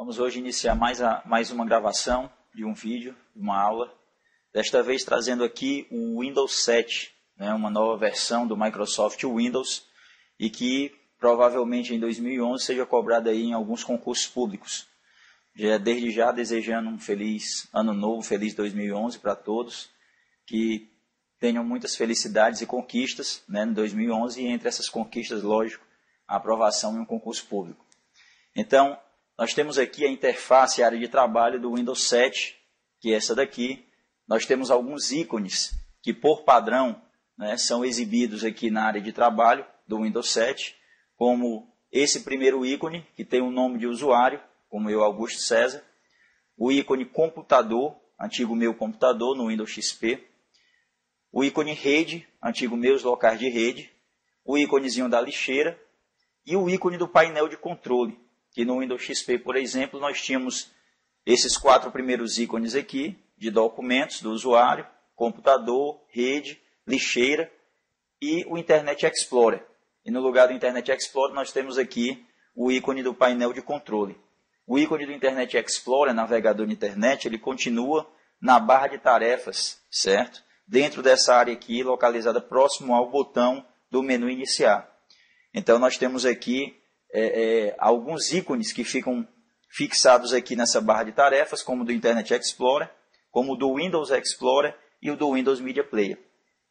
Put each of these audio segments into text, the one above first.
Vamos hoje iniciar mais uma gravação de um vídeo, de uma aula. Desta vez trazendo aqui o Windows 7, né, uma nova versão do Microsoft Windows e que provavelmente em 2011 seja cobrada aí em alguns concursos públicos. Desde já desejando um feliz ano novo, feliz 2011 para todos, que tenham muitas felicidades e conquistas, né, em 2011 e entre essas conquistas, lógico, a aprovação em um concurso público. Então, nós temos aqui a interface, a área de trabalho do Windows 7, que é essa daqui. Nós temos alguns ícones que, por padrão, né, são exibidos aqui na área de trabalho do Windows 7, como esse primeiro ícone, que tem o nome de usuário, como eu, Augusto César, o ícone computador, antigo meu computador, no Windows XP, o ícone rede, antigo meus locais de rede, o íconezinho da lixeira e o ícone do painel de controle, que no Windows XP, por exemplo, nós tínhamos esses 4 primeiros ícones aqui, de documentos do usuário, computador, rede, lixeira e o Internet Explorer. E no lugar do Internet Explorer nós temos aqui o ícone do painel de controle. O ícone do Internet Explorer, navegador de internet, ele continua na barra de tarefas, certo? Dentro dessa área aqui, localizada próximo ao botão do menu iniciar. Então nós temos aqui alguns ícones que ficam fixados aqui nessa barra de tarefas, como o do Internet Explorer, como o do Windows Explorer e o do Windows Media Player.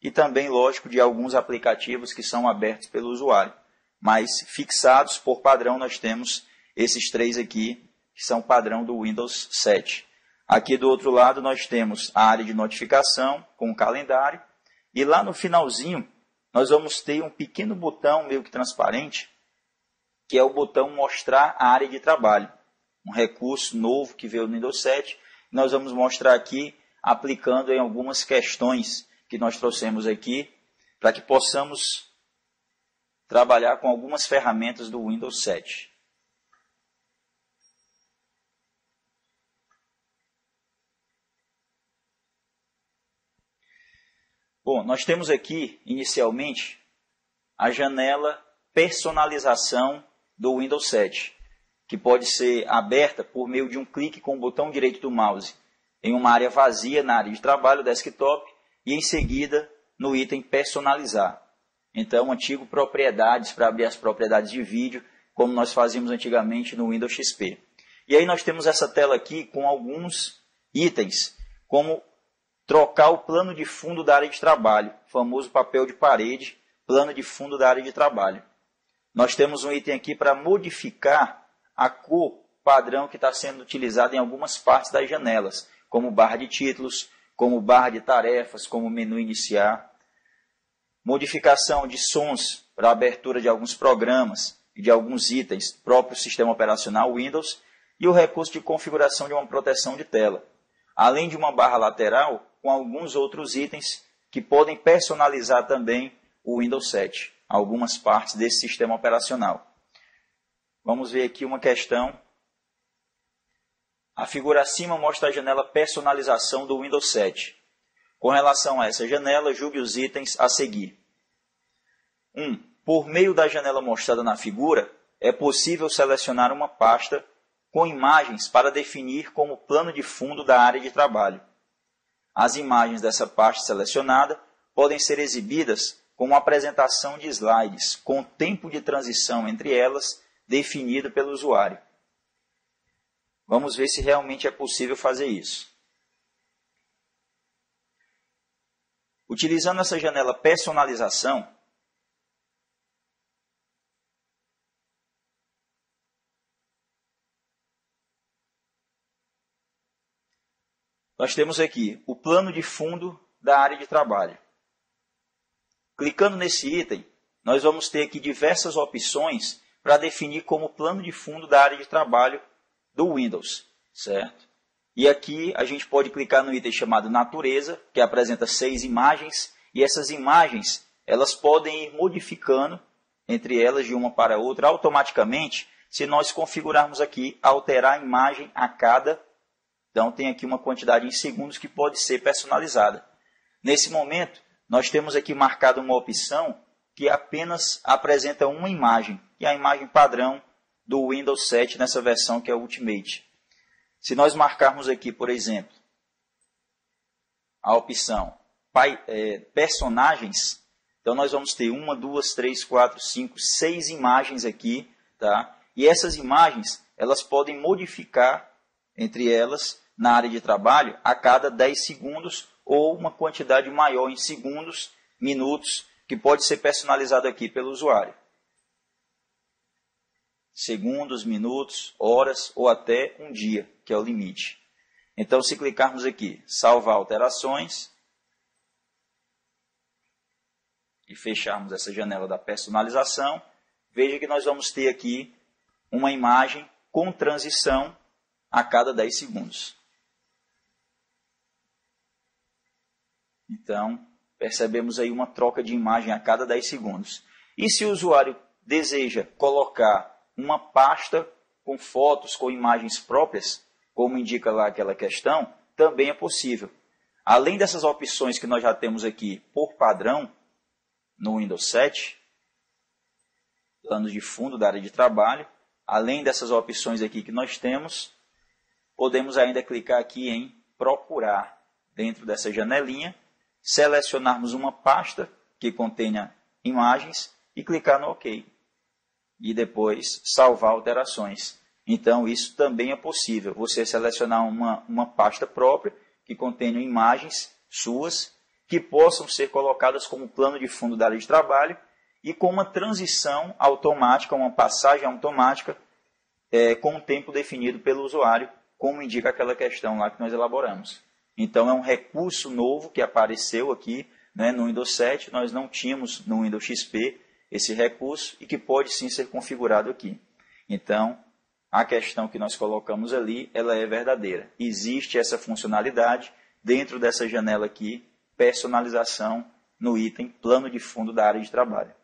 E também, lógico, de alguns aplicativos que são abertos pelo usuário. Mas fixados por padrão nós temos esses 3 aqui, que são padrão do Windows 7. Aqui do outro lado nós temos a área de notificação com o calendário. E lá no finalzinho nós vamos ter um pequeno botão meio que transparente, que é o botão mostrar a área de trabalho. Um recurso novo que veio no Windows 7. Nós vamos mostrar aqui aplicando em algumas questões que nós trouxemos aqui, para que possamos trabalhar com algumas ferramentas do Windows 7. Bom, nós temos aqui, inicialmente, a janela personalização do Windows 7, que pode ser aberta por meio de um clique com o botão direito do mouse em uma área vazia na área de trabalho, desktop, e em seguida no item personalizar. Então, antigo propriedades, para abrir as propriedades de vídeo, como nós fazíamos antigamente no Windows XP. E aí nós temos essa tela aqui com alguns itens, como trocar o plano de fundo da área de trabalho, famoso papel de parede, plano de fundo da área de trabalho. Nós temos um item aqui para modificar a cor padrão que está sendo utilizada em algumas partes das janelas, como barra de títulos, como barra de tarefas, como menu iniciar. Modificação de sons para abertura de alguns programas e de alguns itens próprio sistema operacional Windows e o recurso de configuração de uma proteção de tela. Além de uma barra lateral com alguns outros itens que podem personalizar também o Windows 7, algumas partes desse sistema operacional. Vamos ver aqui uma questão. A figura acima mostra a janela personalização do Windows 7. Com relação a essa janela, julgue os itens a seguir. 1. Por meio da janela mostrada na figura, é possível selecionar uma pasta com imagens para definir como plano de fundo da área de trabalho. As imagens dessa pasta selecionada podem ser exibidas com uma apresentação de slides, com tempo de transição entre elas definido pelo usuário. Vamos ver se realmente é possível fazer isso. Utilizando essa janela personalização, nós temos aqui o plano de fundo da área de trabalho. Clicando nesse item, nós vamos ter aqui diversas opções para definir como plano de fundo da área de trabalho do Windows, certo? E aqui a gente pode clicar no item chamado Natureza, que apresenta 6 imagens, e essas imagens elas podem ir modificando entre elas de uma para outra automaticamente, se nós configurarmos aqui alterar a imagem a cada. Então tem aqui uma quantidade em segundos que pode ser personalizada. Nesse momento, nós temos aqui marcado uma opção que apenas apresenta uma imagem, que é a imagem padrão do Windows 7 nessa versão que é o Ultimate. Se nós marcarmos aqui, por exemplo, a opção personagens, então nós vamos ter 1, 2, 3, 4, 5, 6 imagens aqui, tá? E essas imagens, elas podem modificar entre elas na área de trabalho a cada 10 segundos ou uma quantidade maior em segundos, minutos, que pode ser personalizado aqui pelo usuário. Segundos, minutos, horas ou até um dia, que é o limite. Então, se clicarmos aqui, salvar alterações, e fecharmos essa janela da personalização, veja que nós vamos ter aqui uma imagem com transição a cada 10 segundos. Então, percebemos aí uma troca de imagem a cada 10 segundos. E se o usuário deseja colocar uma pasta com fotos, com imagens próprias, como indica lá aquela questão, também é possível. Além dessas opções que nós já temos aqui por padrão, no Windows 7, planos de fundo da área de trabalho, além dessas opções aqui que nós temos, podemos ainda clicar aqui em procurar dentro dessa janelinha, selecionarmos uma pasta que contenha imagens e clicar no OK. E depois salvar alterações. Então, isso também é possível. Você selecionar uma pasta própria que contenha imagens suas que possam ser colocadas como plano de fundo da área de trabalho e com uma transição automática, uma passagem automática com um tempo definido pelo usuário, como indica aquela questão lá que nós elaboramos. Então, é um recurso novo que apareceu aqui, né, no Windows 7. Nós não tínhamos no Windows XP esse recurso e que pode sim ser configurado aqui. Então, a questão que nós colocamos ali, ela é verdadeira. Existe essa funcionalidade dentro dessa janela aqui, personalização no item plano de fundo da área de trabalho.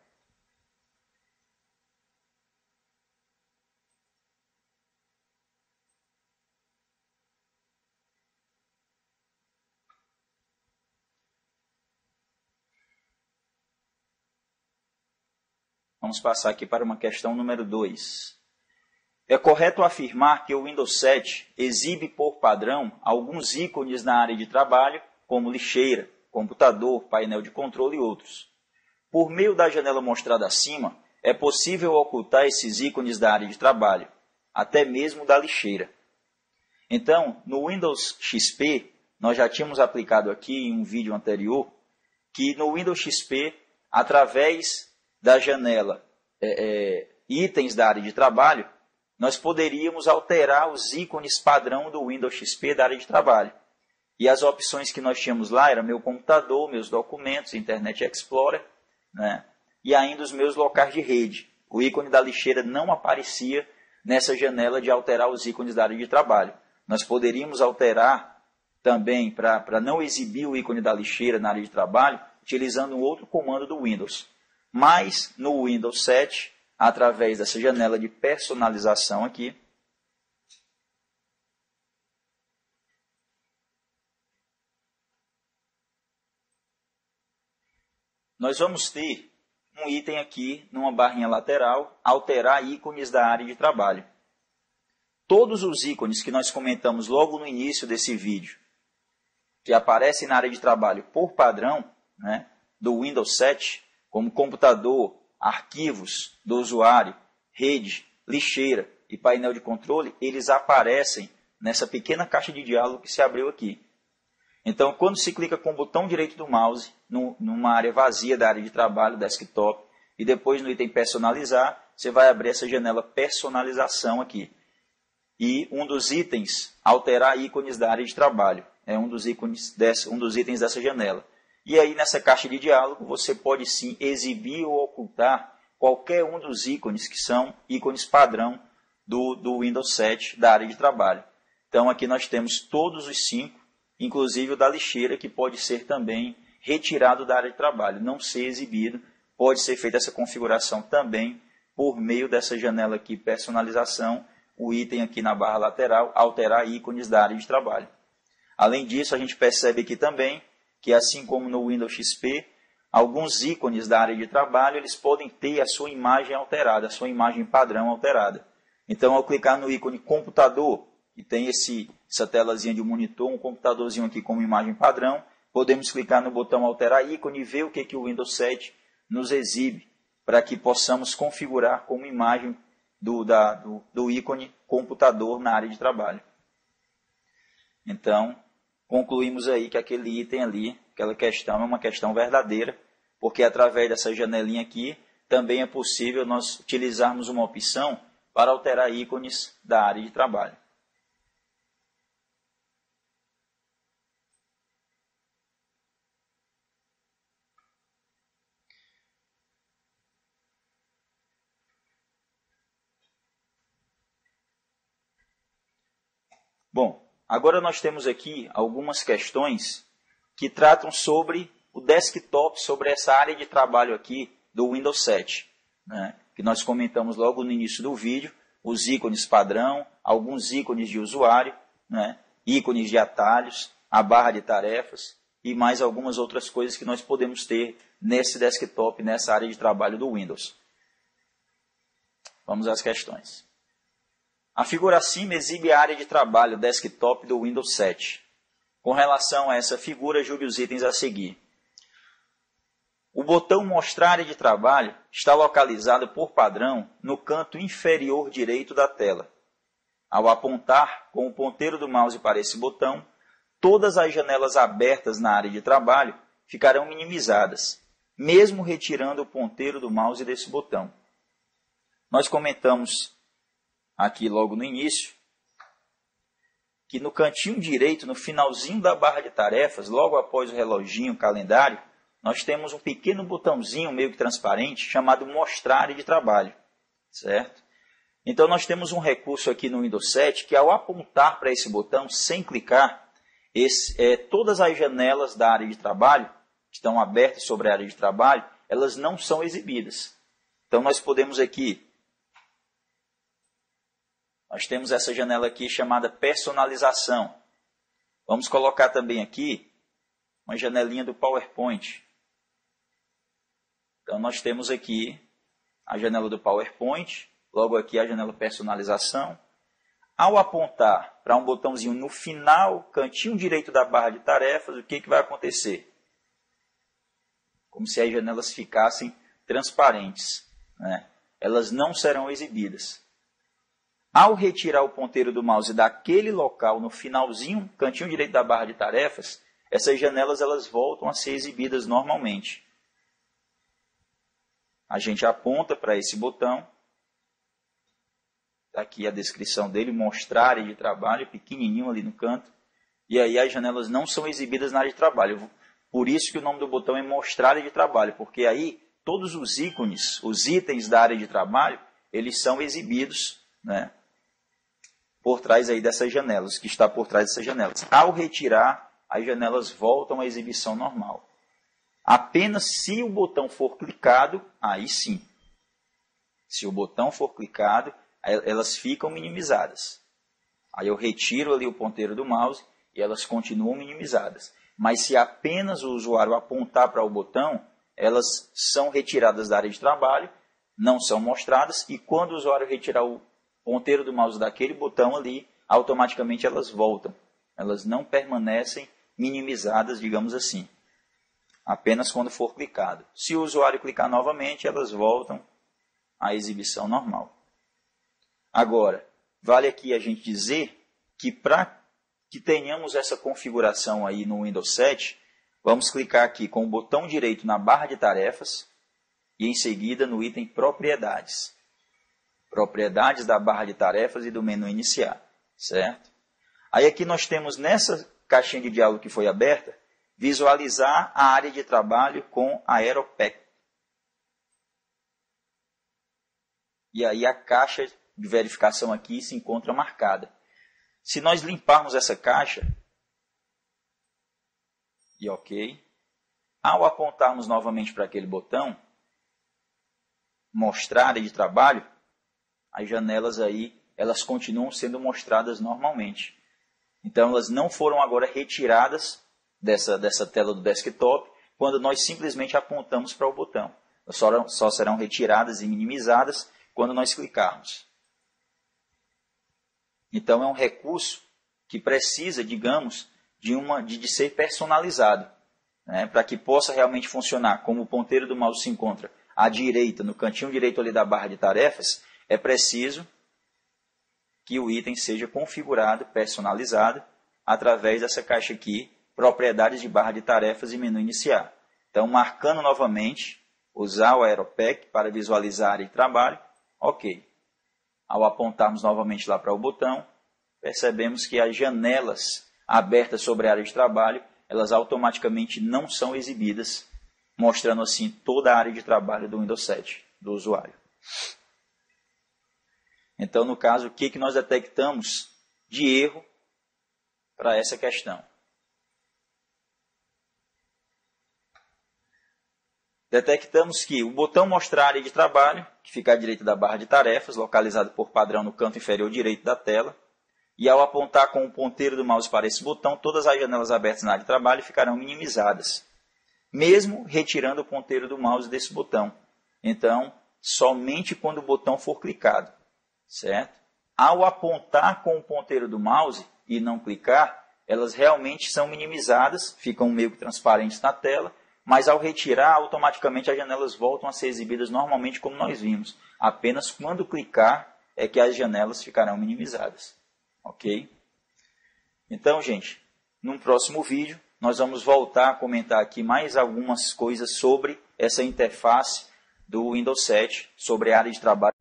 Vamos passar aqui para uma questão número 2. É correto afirmar que o Windows 7 exibe por padrão alguns ícones na área de trabalho, como lixeira, computador, painel de controle e outros. Por meio da janela mostrada acima, é possível ocultar esses ícones da área de trabalho, até mesmo da lixeira. Então, no Windows XP, nós já tínhamos aplicado aqui em um vídeo anterior, que no Windows XP, através da janela itens da área de trabalho, nós poderíamos alterar os ícones padrão do Windows XP da área de trabalho. E as opções que nós tínhamos lá eram meu computador, meus documentos, Internet Explorer, né? E ainda os meus locais de rede. O ícone da lixeira não aparecia nessa janela de alterar os ícones da área de trabalho. Nós poderíamos alterar também para não exibir o ícone da lixeira na área de trabalho, utilizando um outro comando do Windows. Mas no Windows 7, através dessa janela de personalização aqui, nós vamos ter um item aqui, numa barrinha lateral, alterar ícones da área de trabalho. Todos os ícones que nós comentamos logo no início desse vídeo, que aparecem na área de trabalho por padrão, né, do Windows 7, como computador, arquivos do usuário, rede, lixeira e painel de controle, eles aparecem nessa pequena caixa de diálogo que se abriu aqui. Então, quando se clica com o botão direito do mouse, numa área vazia da área de trabalho, desktop, e depois no item personalizar, você vai abrir essa janela personalização aqui. E um dos itens, alterar ícones da área de trabalho, é um dos itens dessa janela. E aí, nessa caixa de diálogo, você pode sim exibir ou ocultar qualquer um dos ícones que são ícones padrão do Windows 7 da área de trabalho. Então, aqui nós temos todos os 5, inclusive o da lixeira, que pode ser também retirado da área de trabalho, não ser exibido. Pode ser feita essa configuração também por meio dessa janela aqui, personalização, o item aqui na barra lateral, alterar ícones da área de trabalho. Além disso, a gente percebe aqui também que, assim como no Windows XP, alguns ícones da área de trabalho eles podem ter a sua imagem alterada, a sua imagem padrão alterada. Então, ao clicar no ícone computador, que tem essa telazinha de um monitor, um computadorzinho aqui como imagem padrão, podemos clicar no botão alterar ícone e ver o que o Windows 7 nos exibe, para que possamos configurar como imagem do ícone computador na área de trabalho. Então, concluímos aí que aquele item ali, aquela questão é uma questão verdadeira, porque através dessa janelinha aqui, também é possível nós utilizarmos uma opção para alterar ícones da área de trabalho. Bom, agora nós temos aqui algumas questões que tratam sobre o desktop, sobre essa área de trabalho aqui do Windows 7, né? Que nós comentamos logo no início do vídeo, os ícones padrão, alguns ícones de usuário, né? Ícones de atalhos, a barra de tarefas e mais algumas outras coisas que nós podemos ter nesse desktop, nessa área de trabalho do Windows. Vamos às questões. A figura acima exibe a área de trabalho desktop do Windows 7. Com relação a essa figura, julgue os itens a seguir. O botão Mostrar área de trabalho está localizado por padrão no canto inferior direito da tela. Ao apontar com o ponteiro do mouse para esse botão, todas as janelas abertas na área de trabalho ficarão minimizadas, mesmo retirando o ponteiro do mouse desse botão. Nós comentamos aqui logo no início, que no cantinho direito, no finalzinho da barra de tarefas, logo após o reloginho, o calendário, nós temos um pequeno botãozinho meio que transparente chamado Mostrar área de trabalho, certo? Então nós temos um recurso aqui no Windows 7 que ao apontar para esse botão, sem clicar, todas as janelas da área de trabalho, que estão abertas sobre a área de trabalho, elas não são exibidas. Então nós podemos aqui, nós temos essa janela aqui chamada personalização. Vamos colocar também aqui uma janelinha do PowerPoint. Então nós temos aqui a janela do PowerPoint, logo aqui a janela personalização. Ao apontar para um botãozinho no final, cantinho direito da barra de tarefas, o que vai acontecer? Como se as janelas ficassem transparentes, né? Elas não serão exibidas. Ao retirar o ponteiro do mouse daquele local, no finalzinho, cantinho direito da barra de tarefas, essas janelas elas voltam a ser exibidas normalmente. A gente aponta para esse botão. Está aqui a descrição dele, mostrar área de trabalho, pequenininho ali no canto. E aí as janelas não são exibidas na área de trabalho. Por isso que o nome do botão é mostrar área de trabalho, porque aí todos os ícones, os itens da área de trabalho, eles são exibidos, né, por trás aí dessas janelas, que está por trás dessas janelas. Ao retirar, as janelas voltam à exibição normal. Apenas se o botão for clicado, aí sim. Se o botão for clicado, elas ficam minimizadas. Aí eu retiro ali o ponteiro do mouse e elas continuam minimizadas. Mas se apenas o usuário apontar para o botão, elas são retiradas da área de trabalho, não são mostradas, e quando o usuário retirar o ponteiro do mouse daquele botão ali, automaticamente elas voltam. Elas não permanecem minimizadas, digamos assim. Apenas quando for clicado. Se o usuário clicar novamente, elas voltam à exibição normal. Agora, vale aqui a gente dizer que para que tenhamos essa configuração aí no Windows 7, vamos clicar aqui com o botão direito na barra de tarefas e em seguida no item Propriedades. Propriedades da barra de tarefas e do menu iniciar, certo? Aí aqui nós temos nessa caixinha de diálogo que foi aberta, visualizar a área de trabalho com Aeropack. E aí a caixa de verificação aqui se encontra marcada. Se nós limparmos essa caixa, e ok, ao apontarmos novamente para aquele botão, mostrar área de trabalho, as janelas aí, elas continuam sendo mostradas normalmente. Então elas não foram agora retiradas dessa tela do desktop, quando nós simplesmente apontamos para o botão. Só serão retiradas e minimizadas quando nós clicarmos. Então, é um recurso que precisa, digamos, de ser personalizado, né, para que possa realmente funcionar. Como o ponteiro do mouse se encontra à direita, no cantinho direito ali da barra de tarefas, é preciso que o item seja configurado, personalizado, através dessa caixa aqui, propriedades de barra de tarefas e menu iniciar. Então, marcando novamente, usar o Aeropack para visualizar a área de trabalho, ok. Ao apontarmos novamente lá para o botão, percebemos que as janelas abertas sobre a área de trabalho, elas automaticamente não são exibidas, mostrando assim toda a área de trabalho do Windows 7, do usuário. Então, no caso, o que nós detectamos de erro para essa questão? Detectamos que o botão mostrar área de trabalho, que fica à direita da barra de tarefas, localizado por padrão no canto inferior direito da tela, e ao apontar com o ponteiro do mouse para esse botão, todas as janelas abertas na área de trabalho ficarão minimizadas, mesmo retirando o ponteiro do mouse desse botão. Então, somente quando o botão for clicado, certo? Ao apontar com o ponteiro do mouse e não clicar, elas realmente são minimizadas, ficam meio que transparentes na tela, mas ao retirar, automaticamente as janelas voltam a ser exibidas normalmente como nós vimos. Apenas quando clicar é que as janelas ficarão minimizadas. Ok? Então, gente, num próximo vídeo, nós vamos voltar a comentar aqui mais algumas coisas sobre essa interface do Windows 7, sobre a área de trabalho.